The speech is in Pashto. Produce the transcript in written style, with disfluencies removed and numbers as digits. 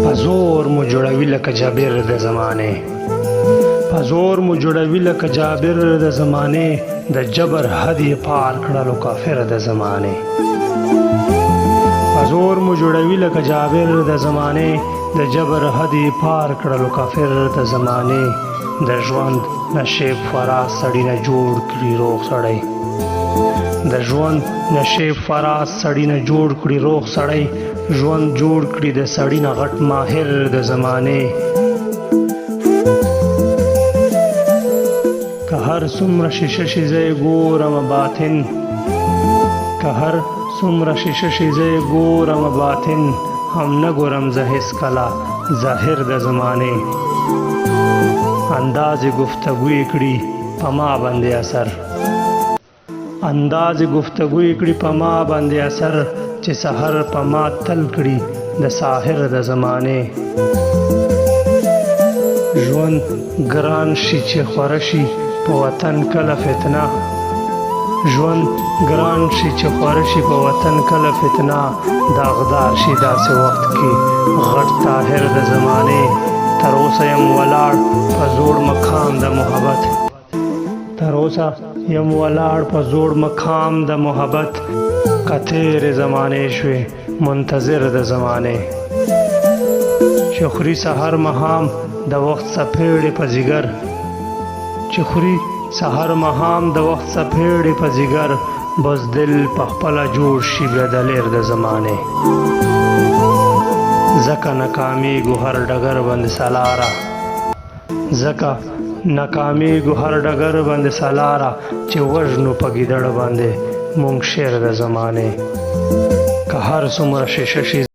پزور مو جوړوي لکه جابر د زمانه پزور مو جوړوي لکه جابر د زمانه د جبر حد یې پار کړلو کافر د زمانه پزور مو جوړوي لکه جابر د زمانه د جبر حد یې پار کړلو کافر د زمانه د ژوند نشیب فراز سړی نه جوړ کړي روغ سړی د ژوند نشیب فراز سړی نه جوړ کړي روغ سړی ژوند جوړ کړي د سړی نه غټ ماهر د زمانه که هر څومره شیشه شي زه ګورم باطن که هر څومره شیشه شي زه ګورم باطن هم نه ګورم زه هیڅ کله ظاهر د زمانه انداز گفتگو کړي په ما باندې اثر انداز گفتگو کړي په ما باندې اثر چې سحر په ما تل کړي د ساحر د زمانه ژوند ګران شي چې خوره شي په وطن کله فتنه ژوند ګران شي چې خوره شي په وطن کله فتنه داغدار شي داسې وخت کې غټ طاهر د زمانه تر اوسه یم ولاړ په زوړ مقام د محبت تر اوسه یم ولاړ په زوړ مقام د محبت کتیر زمانه شوي منتظر د زمانه چخوري سحر مهام د وخت سپېړې په ځیګر چخوري سحر مهام د وخت سپېړې په ځیګر بس دل په خپله جوړ شي بیا د لیر د زمانه زکه ناکامیږو هر ډګر باندې سلاره زکه ناکامیږو هر ډګر باندې سلاره چې وژنو په ګیدړ باندې مونږ شعر د زمانه که هر څومره شیشه شي